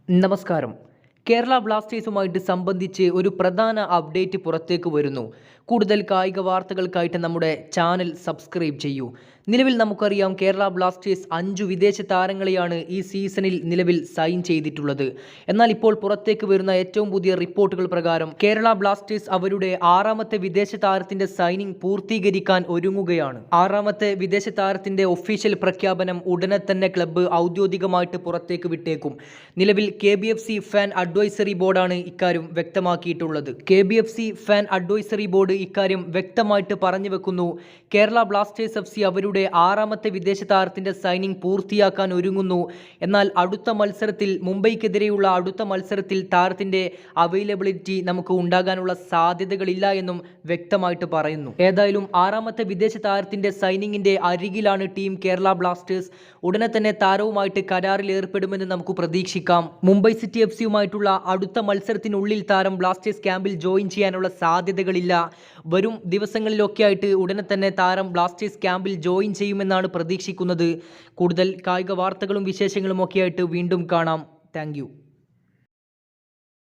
നമസ്കാരം. കേരള ബ്ലാസ്റ്റേഴ്സുമായിട്ട് സംബന്ധിച്ച് ഒരു പ്രധാന അപ്ഡേറ്റ് പുറത്തേക്ക് വരുന്നു. കൂടുതൽ കായിക വാർത്തകൾക്കായിട്ട് നമ്മുടെ ചാനൽ സബ്സ്ക്രൈബ് ചെയ്യൂ. നിലവിൽ നമുക്കറിയാം കേരള ബ്ലാസ്റ്റേഴ്സ് 5 വിദേശ താരങ്ങളെയാണ് ഈ സീസണിൽ നിലവിൽ സൈൻ ചെയ്തിട്ടുള്ളത്. എന്നാൽ ഇപ്പോൾ പുറത്തേക്ക് വരുന്ന ഏറ്റവും പുതിയ റിപ്പോർട്ടുകൾ പ്രകാരം കേരള ബ്ലാസ്റ്റേഴ്സ് അവരുടെ 6ാമത്തെ വിദേശ താരത്തിന്റെ സൈനിങ് പൂർത്തീകരിക്കാൻ ഒരുങ്ങുകയാണ്. 6ാമത്തെ വിദേശ താരത്തിന്റെ ഒഫീഷ്യൽ പ്രഖ്യാപനം ഉടനെ തന്നെ ക്ലബ്ബ് ഔദ്യോഗികമായിട്ട് പുറത്തേക്ക് വിട്ടേക്കും. നിലവിൽ KBFC ഫാൻ അഡ്വൈസറി ബോർഡാണ് ഇക്കാര്യം വ്യക്തമാക്കിയിട്ടുള്ളത്. KBFC ഫാൻ അഡ്വൈസറി ബോർഡ് ഇക്കാര്യം വ്യക്തമായിട്ട് പറഞ്ഞു വെക്കുന്നു. കേരള ബ്ലാസ്റ്റേഴ്സ് FC അവരുടെ 6ാമത്തെ വിദേശ താരത്തിന്റെ സൈനിങ് പൂർത്തിയാക്കാൻ ഒരുങ്ങുന്നു. എന്നാൽ അടുത്ത മത്സരത്തിൽ മുംബൈക്കെതിരെയുള്ള അടുത്ത മത്സരത്തിൽ താരത്തിന്റെ അവൈലബിലിറ്റി നമുക്ക് ഉണ്ടാകാനുള്ള സാധ്യതകളില്ല എന്നും വ്യക്തമായിട്ട് പറയുന്നു. ഏതായാലും 6ാമത്തെ വിദേശ താരത്തിന്റെ സൈനിങ്ങിന്റെ അരികിലാണ് ടീം കേരള ബ്ലാസ്റ്റേഴ്സ്. ഉടനെ തന്നെ താരവുമായിട്ട് കരാറിൽ ഏർപ്പെടുമെന്ന് നമുക്ക് പ്രതീക്ഷിക്കാം. മുംബൈ സിറ്റി FCയുമായിട്ടുള്ള അടുത്ത മത്സരത്തിനുള്ളിൽ താരം ബ്ലാസ്റ്റേഴ്സ് ക്യാമ്പിൽ ജോയിൻ ചെയ്യാനുള്ള സാധ്യതകളില്ല. വരും ദിവസങ്ങളിലൊക്കെ ആയിട്ട് ഉടനെ തന്നെ താരം ബ്ലാസ്റ്റേഴ്സ് ക്യാമ്പിൽ ജോയിൻ ചെയ്യുമെന്നാണ് പ്രതീക്ഷിക്കുന്നത്. കൂടുതൽ കായിക വാർത്തകളും വിശേഷങ്ങളും ഒക്കെ ആയിട്ട് വീണ്ടും കാണാം. താങ്ക്